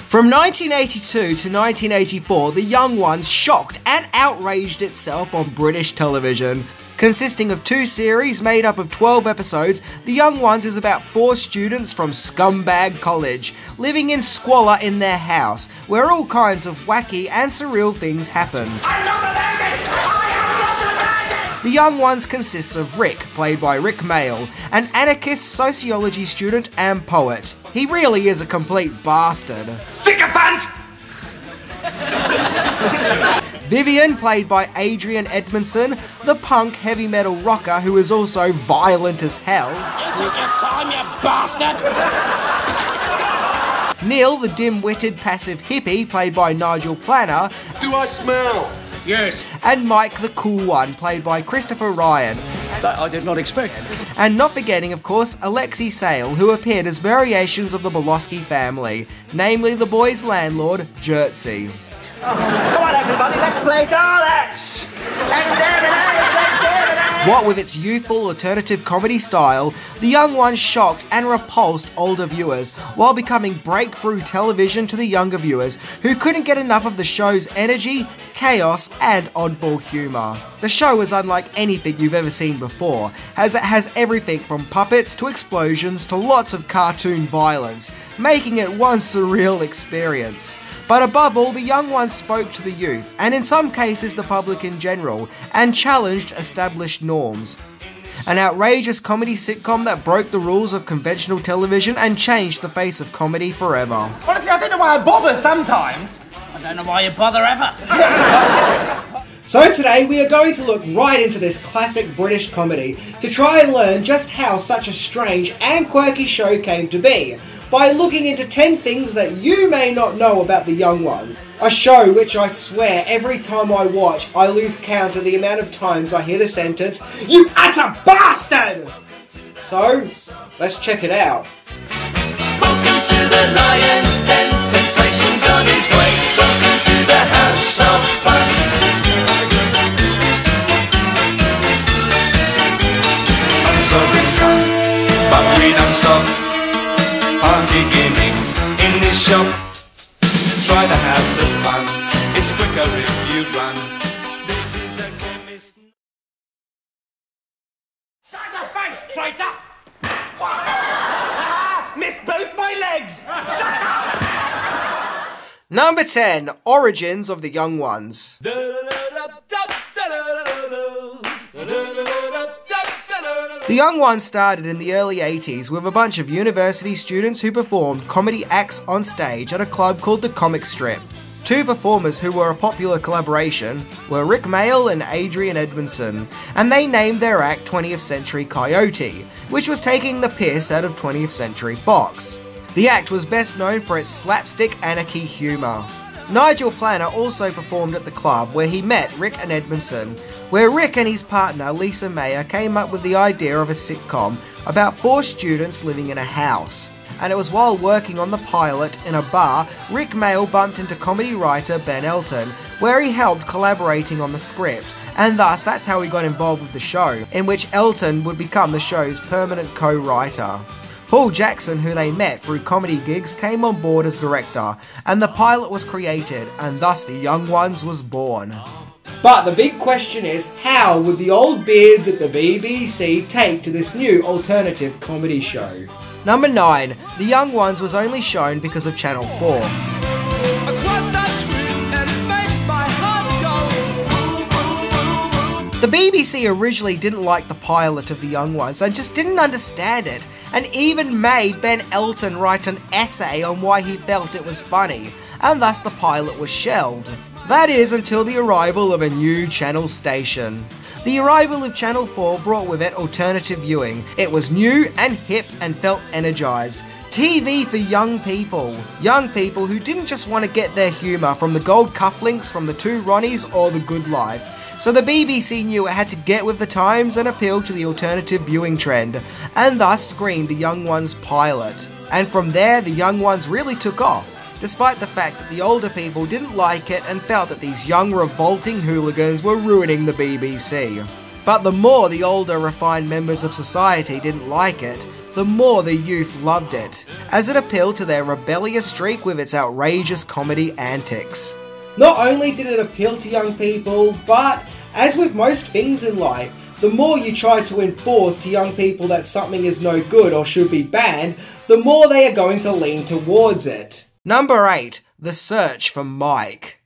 From 1982 to 1984, The Young Ones shocked and outraged itself on British television. Consisting of 2 series made up of 12 episodes, The Young Ones is about 4 students from Scumbag College, living in squalor in their house, where all kinds of wacky and surreal things happen. I'm not a magic! I am not a magic! The Young Ones consists of Rick, played by Rick Mayall, an anarchist sociology student and poet. He really is a complete bastard. Sycophant! Vivian, played by Adrian Edmondson, the punk heavy metal rocker who is also violent as hell. You took your time, you bastard! Neil, the dim-witted passive hippie, played by Nigel Planner. Do I smell? Yes. And Mike, the cool one, played by Christopher Ryan. That I did not expect. And not forgetting, of course, Alexei Sale, who appeared as variations of the Bolosky family, namely the boys' landlord, Jerzy. Come on, everybody, let's play Daleks! Exterminate! Exterminate! What with its youthful alternative comedy style, The Young Ones shocked and repulsed older viewers, while becoming breakthrough television to the younger viewers who couldn't get enough of the show's energy, chaos, and oddball humour. The show is unlike anything you've ever seen before, as it has everything from puppets to explosions to lots of cartoon violence, making it one surreal experience. But above all, The Young Ones spoke to the youth, and in some cases the public in general, and challenged established norms. An outrageous comedy sitcom that broke the rules of conventional television and changed the face of comedy forever. Honestly, I don't know why I bother sometimes. I don't know why you bother ever. So today we are going to look right into this classic British comedy to try and learn just how such a strange and quirky show came to be, by looking into 10 things that you may not know about The Young Ones. A show which I swear every time I watch I lose count of the amount of times I hear the sentence, "You utter bastard!" So, let's check it out. Welcome to the Lion's Den, temptations on his way. Welcome to the House of Fun. Unsolved son, but we don't stop. Party gimmicks in this shop. Try the House of Fun. It's quicker if you run. This is a chemist. Shut your face, traitor! Missed both my legs! Shut up! Number 10. Origins of The Young Ones. The Young Ones started in the early 80s with a bunch of university students who performed comedy acts on stage at a club called the Comic Strip. 2 performers who were a popular collaboration were Rick Mayall and Adrian Edmondson, and they named their act 20th Century Coyote, which was taking the piss out of 20th Century Fox. The act was best known for its slapstick anarchy humour. Nigel Planner also performed at the club where he met Rick and Edmondson, where Rick and his partner Lisa Mayer came up with the idea of a sitcom about 4 students living in a house. And it was while working on the pilot in a bar, Rick Mayall bumped into comedy writer Ben Elton, where he helped collaborating on the script, and thus that's how he got involved with the show, in which Elton would become the show's permanent co-writer. Paul Jackson, who they met through comedy gigs, came on board as director, and the pilot was created, and thus The Young Ones was born. But the big question is, how would the old beards at the BBC take to this new alternative comedy show? Number 9. The Young Ones was only shown because of Channel 4. The BBC originally didn't like the pilot of The Young Ones and just didn't understand it, and even made Ben Elton write an essay on why he felt it was funny, and thus the pilot was shelved. That is, until the arrival of a new channel station. The arrival of Channel 4 brought with it alternative viewing. It was new and hip and felt energised. TV for young people. Young people who didn't just want to get their humour from the gold cufflinks from the 2 Ronnies or The Good Life. So the BBC knew it had to get with the times and appeal to the alternative viewing trend, and thus screened The Young Ones pilot. And from there, The Young Ones really took off, despite the fact that the older people didn't like it and felt that these young revolting hooligans were ruining the BBC. But the more the older refined members of society didn't like it, the more the youth loved it, as it appealed to their rebellious streak with its outrageous comedy antics. Not only did it appeal to young people, but, as with most things in life, the more you try to enforce to young people that something is no good or should be banned, the more they are going to lean towards it. Number 8. The Search for Mike.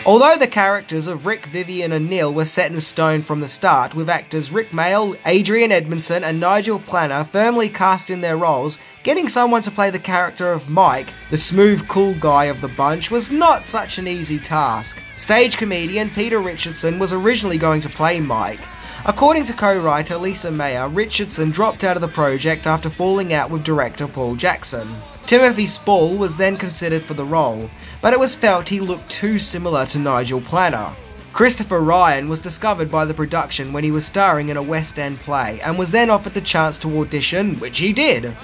Although the characters of Rick, Vivian and Neil were set in stone from the start, with actors Rick Mayall, Adrian Edmondson and Nigel Planner firmly cast in their roles, getting someone to play the character of Mike, the smooth, cool guy of the bunch, was not such an easy task. Stage comedian Peter Richardson was originally going to play Mike. According to co-writer Lisa Mayer, Richardson dropped out of the project after falling out with director Paul Jackson. Timothy Spall was then considered for the role, but it was felt he looked too similar to Nigel Planner. Christopher Ryan was discovered by the production when he was starring in a West End play, and was then offered the chance to audition, which he did.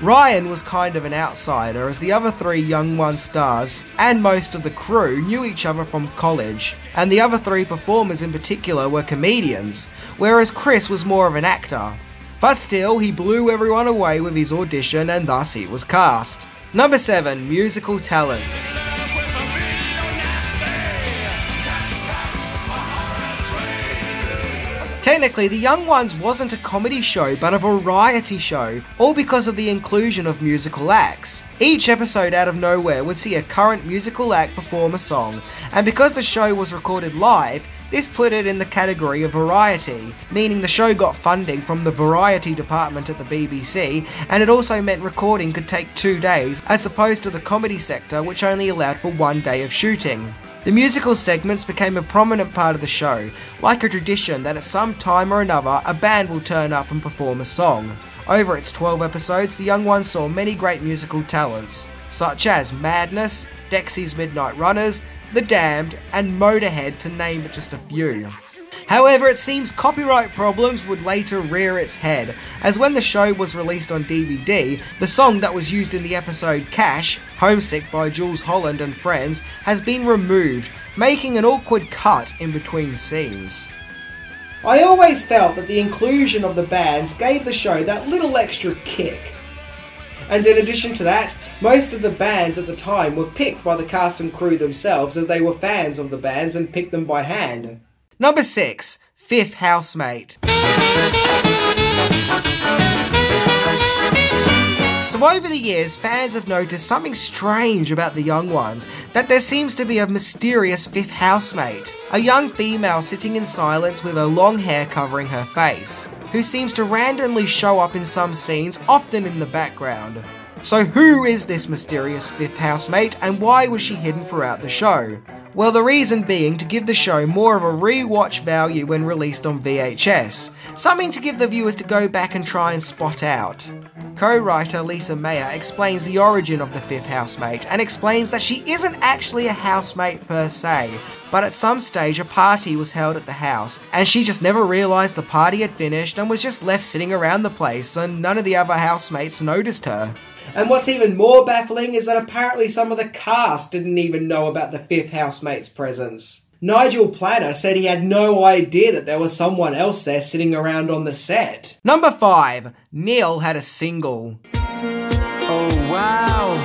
Ryan was kind of an outsider, as the other 3 YoungOnes stars, and most of the crew, knew each other from college, and the other 3 performers in particular were comedians, whereas Chris was more of an actor. But still, he blew everyone away with his audition, and thus he was cast. Number 7. Musical Talents. Technically, the YoungOnes wasn't a comedy show, but a variety show, all because of the inclusion of musical acts. Each episode out of nowhere would see a current musical act perform a song, and because the show was recorded live, this put it in the category of variety, meaning the show got funding from the variety department at the BBC, and it also meant recording could take 2 days, as opposed to the comedy sector, which only allowed for 1 day of shooting. The musical segments became a prominent part of the show, like a tradition that at some time or another a band will turn up and perform a song. Over its 12 episodes, the YoungOnes saw many great musical talents, such as Madness, Dexy's Midnight Runners, The Damned, and Motorhead, to name but just a few. However, it seems copyright problems would later rear its head, as when the show was released on DVD, the song that was used in the episode Cash, Homesick by Jules Holland and Friends, has been removed, making an awkward cut in between scenes. I always felt that the inclusion of the bands gave the show that little extra kick. And in addition to that, most of the bands at the time were picked by the cast and crew themselves, as they were fans of the bands and picked them by hand. Number 6. Fifth Housemate. So over the years, fans have noticed something strange about the YoungOnes, that there seems to be a mysterious fifth housemate. A young female sitting in silence with her long hair covering her face, who seems to randomly show up in some scenes, often in the background. So who is this mysterious fifth housemate, and why was she hidden throughout the show? Well, the reason being to give the show more of a re-watch value when released on VHS, something to give the viewers to go back and try and spot out. Co-writer Lisa Mayer explains the origin of the fifth housemate, and explains that she isn't actually a housemate per se, but at some stage a party was held at the house, and she just never realised the party had finished and was just left sitting around the place, and none of the other housemates noticed her. And what's even more baffling is that apparently some of the cast didn't even know about the fifth housemate's presence. Nigel Planner said he had no idea that there was someone else there sitting around on the set. Number 5. Neil had a single. Oh wow!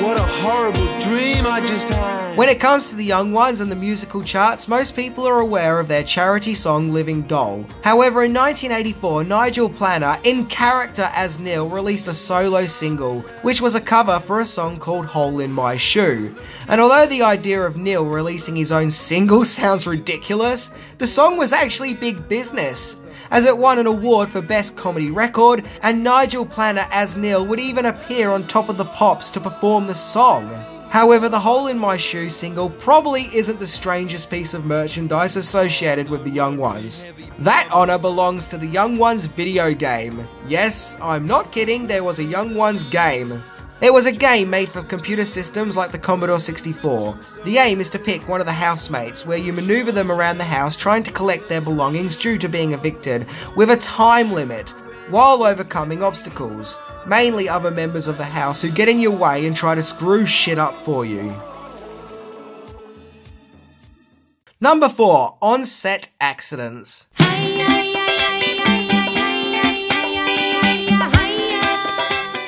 What a horrible dream I just had! When it comes to the YoungOnes and the musical charts, most people are aware of their charity song Living Doll. However, in 1984, Nigel Planner, in character as Neil, released a solo single, which was a cover for a song called Hole in My Shoe. And although the idea of Neil releasing his own single sounds ridiculous, the song was actually big business, as it won an award for Best Comedy Record, and Nigel Planner as Neil would even appear on Top of the Pops to perform the song. However, the Hole in My Shoe single probably isn't the strangest piece of merchandise associated with the YoungOnes. That honour belongs to the YoungOnes video game. Yes, I'm not kidding, there was a YoungOnes game. It was a game made for computer systems like the Commodore 64. The aim is to pick one of the housemates, where you maneuver them around the house trying to collect their belongings due to being evicted, with a time limit, while overcoming obstacles, mainly other members of the house who get in your way and try to screw shit up for you. Number 4. On-set accidents.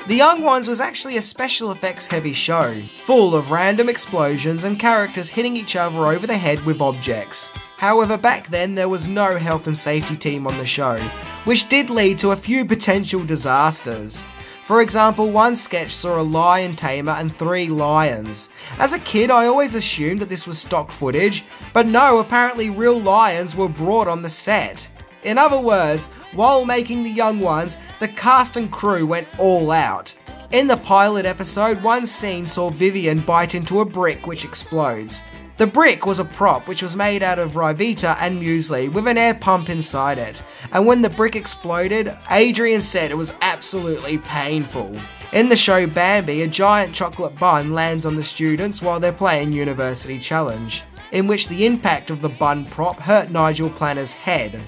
The Young Ones was actually a special effects heavy show, full of random explosions and characters hitting each other over the head with objects. However, back then there was no health and safety team on the show, which did lead to a few potential disasters. For example, one sketch saw a lion tamer and 3 lions. As a kid, I always assumed that this was stock footage, but no, apparently real lions were brought on the set. In other words, while making The Young Ones, the cast and crew went all out. In the pilot episode, one scene saw Vivian bite into a brick which explodes. The brick was a prop which was made out of Rivita and muesli with an air pump inside it, and when the brick exploded, Adrian said it was absolutely painful. In the show Bambi, a giant chocolate bun lands on the students while they're playing University Challenge, in which the impact of the bun prop hurt Nigel Planner's head.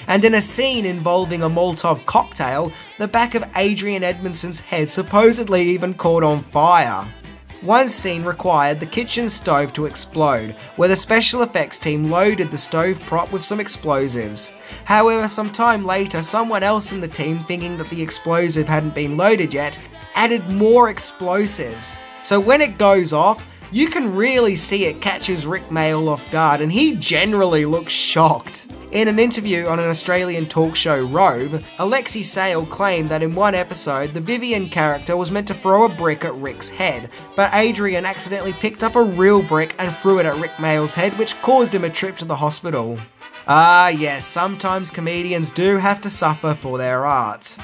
And in a scene involving a Molotov cocktail, the back of Adrian Edmondson's head supposedly even caught on fire. One scene required the kitchen stove to explode, where the special effects team loaded the stove prop with some explosives. However, some time later, someone else in the team, thinking that the explosive hadn't been loaded yet, added more explosives. So when it goes off, you can really see it catches Rick Mayall off guard, and he generally looks shocked. In an interview on an Australian talk show, Rove, Alexei Sayle claimed that in one episode, the Vivian character was meant to throw a brick at Rick's head, but Adrian accidentally picked up a real brick and threw it at Rick Mayall's head, which caused him a trip to the hospital. Ah yes, sometimes comedians do have to suffer for their art.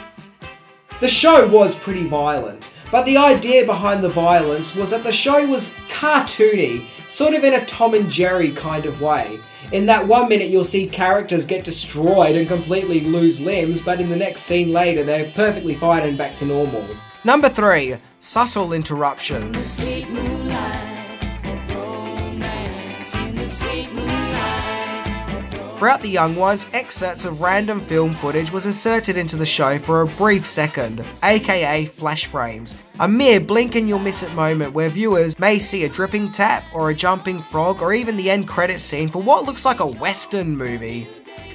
The show was pretty violent, but the idea behind the violence was that the show was cartoony, sort of in a Tom and Jerry kind of way. In that 1 minute you'll see characters get destroyed and completely lose limbs, but in the next scene later they're perfectly fine and back to normal. Number 3. Subtle interruptions. Throughout The Young Ones, excerpts of random film footage was inserted into the show for a brief second, aka flash frames. A mere blink and you'll miss it moment where viewers may see a dripping tap, or a jumping frog, or even the end credits scene for what looks like a western movie.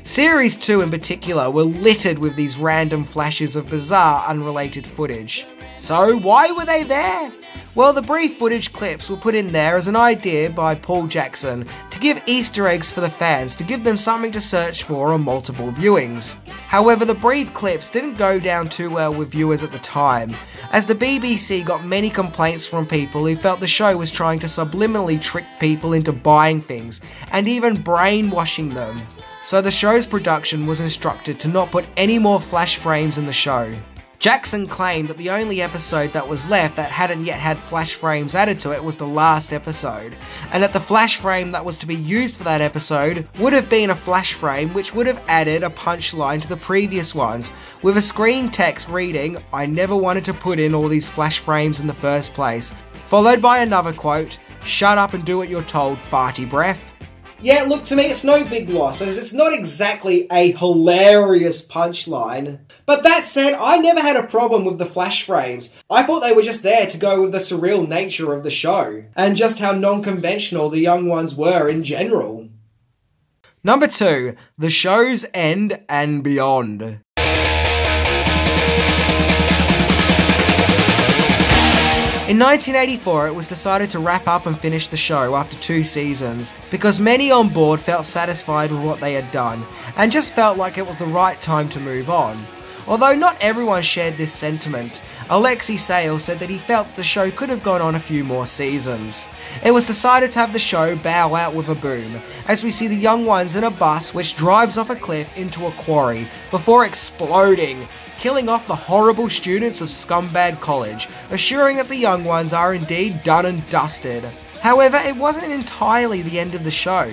Series 2 in particular were littered with these random flashes of bizarre, unrelated footage. So why were they there? Well, the brief footage clips were put in there as an idea by Paul Jackson to give Easter eggs for the fans, to give them something to search for on multiple viewings. However, the brief clips didn't go down too well with viewers at the time, as the BBC got many complaints from people who felt the show was trying to subliminally trick people into buying things, and even brainwashing them. So the show's production was instructed to not put any more flash frames in the show. Jackson claimed that the only episode that was left that hadn't yet had flash frames added to it was the last episode, and that the flash frame that was to be used for that episode would have been a flash frame which would have added a punchline to the previous ones, with a screen text reading, "I never wanted to put in all these flash frames in the first place," followed by another quote, "Shut up and do what you're told, farty breath." Yeah, look, to me it's no big loss, as it's not exactly a hilarious punchline. But that said, I never had a problem with the flash frames. I thought they were just there to go with the surreal nature of the show, and just how non-conventional The Young Ones were in general. Number 2. The show's end and beyond. In 1984, it was decided to wrap up and finish the show after 2 seasons, because many on board felt satisfied with what they had done, and just felt like it was the right time to move on. Although not everyone shared this sentiment, Alexei Sayle said that he felt that the show could have gone on a few more seasons. It was decided to have the show bow out with a boom, as we see the Young Ones in a bus which drives off a cliff into a quarry, before exploding, killing off the horrible students of Scumbag College, assuring that the Young Ones are indeed done and dusted. However, it wasn't entirely the end of the show.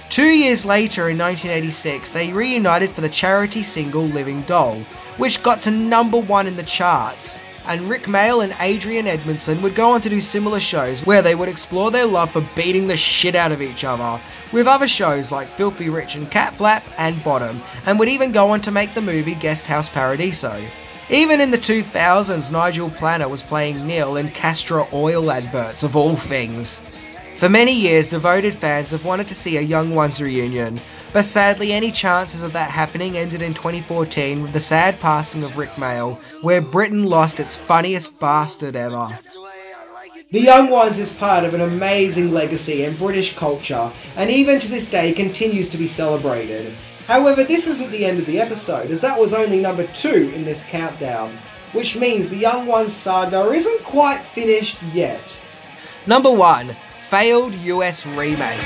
2 years later, in 1986, they reunited for the charity single Living Doll, which got to number 1 in the charts. And Rick Mayall and Adrian Edmondson would go on to do similar shows where they would explore their love for beating the shit out of each other, with other shows like Filthy Rich and Cat Flap and Bottom, and would even go on to make the movie Guest House Paradiso. Even in the 2000s, Nigel Planner was playing Neil in Castor Oil adverts, of all things. For many years, devoted fans have wanted to see a Young Ones reunion, but sadly any chances of that happening ended in 2014 with the sad passing of Rick Mayall, where Britain lost its funniest bastard ever. The Young Ones is part of an amazing legacy in British culture, and even to this day continues to be celebrated. However, this isn't the end of the episode, as that was only number 2 in this countdown, which means the Young Ones saga isn't quite finished yet. Number 1. Failed US remake.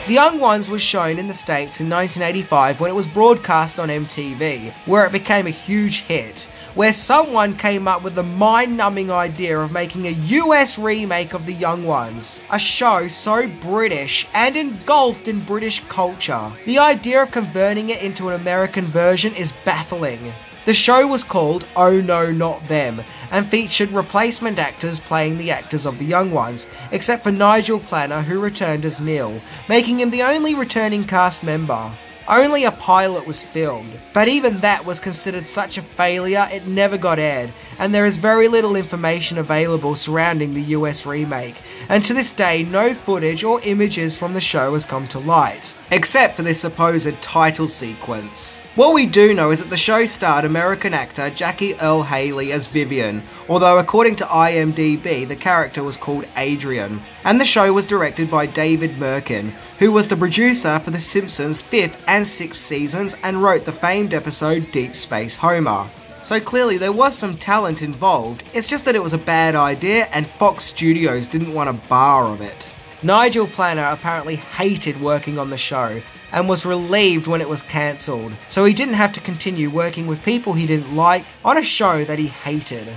The Young Ones was shown in the States in 1985 when it was broadcast on MTV, where it became a huge hit, where someone came up with the mind-numbing idea of making a US remake of The Young Ones, a show so British and engulfed in British culture. The idea of converting it into an American version is baffling. The show was called Oh No Not Them, and featured replacement actors playing the actors of The Young Ones, except for Nigel Planer, who returned as Neil, making him the only returning cast member. Only a pilot was filmed, but even that was considered such a failure it never got aired, and there is very little information available surrounding the US remake, and to this day no footage or images from the show has come to light, except for this supposed title sequence. What we do know is that the show starred American actor Jackie Earle Haley as Vivian, although according to IMDb the character was called Adrian, and the show was directed by David Merkin, who was the producer for The Simpsons' 5th and 6th seasons and wrote the famed episode Deep Space Homer. So clearly there was some talent involved, it's just that it was a bad idea and Fox Studios didn't want a bar of it. Nigel Planer apparently hated working on the show, and was relieved when it was cancelled, so he didn't have to continue working with people he didn't like on a show that he hated.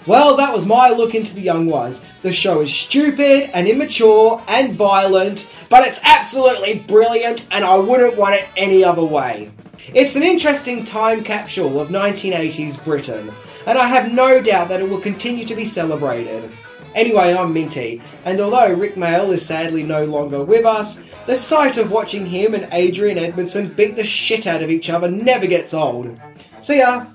Well, that was my look into The Young Ones. The show is stupid and immature and violent, but it's absolutely brilliant and I wouldn't want it any other way. It's an interesting time capsule of 1980s Britain, and I have no doubt that it will continue to be celebrated. Anyway, I'm Minty, and although Rick Mayall is sadly no longer with us, the sight of watching him and Adrian Edmondson beat the shit out of each other never gets old. See ya!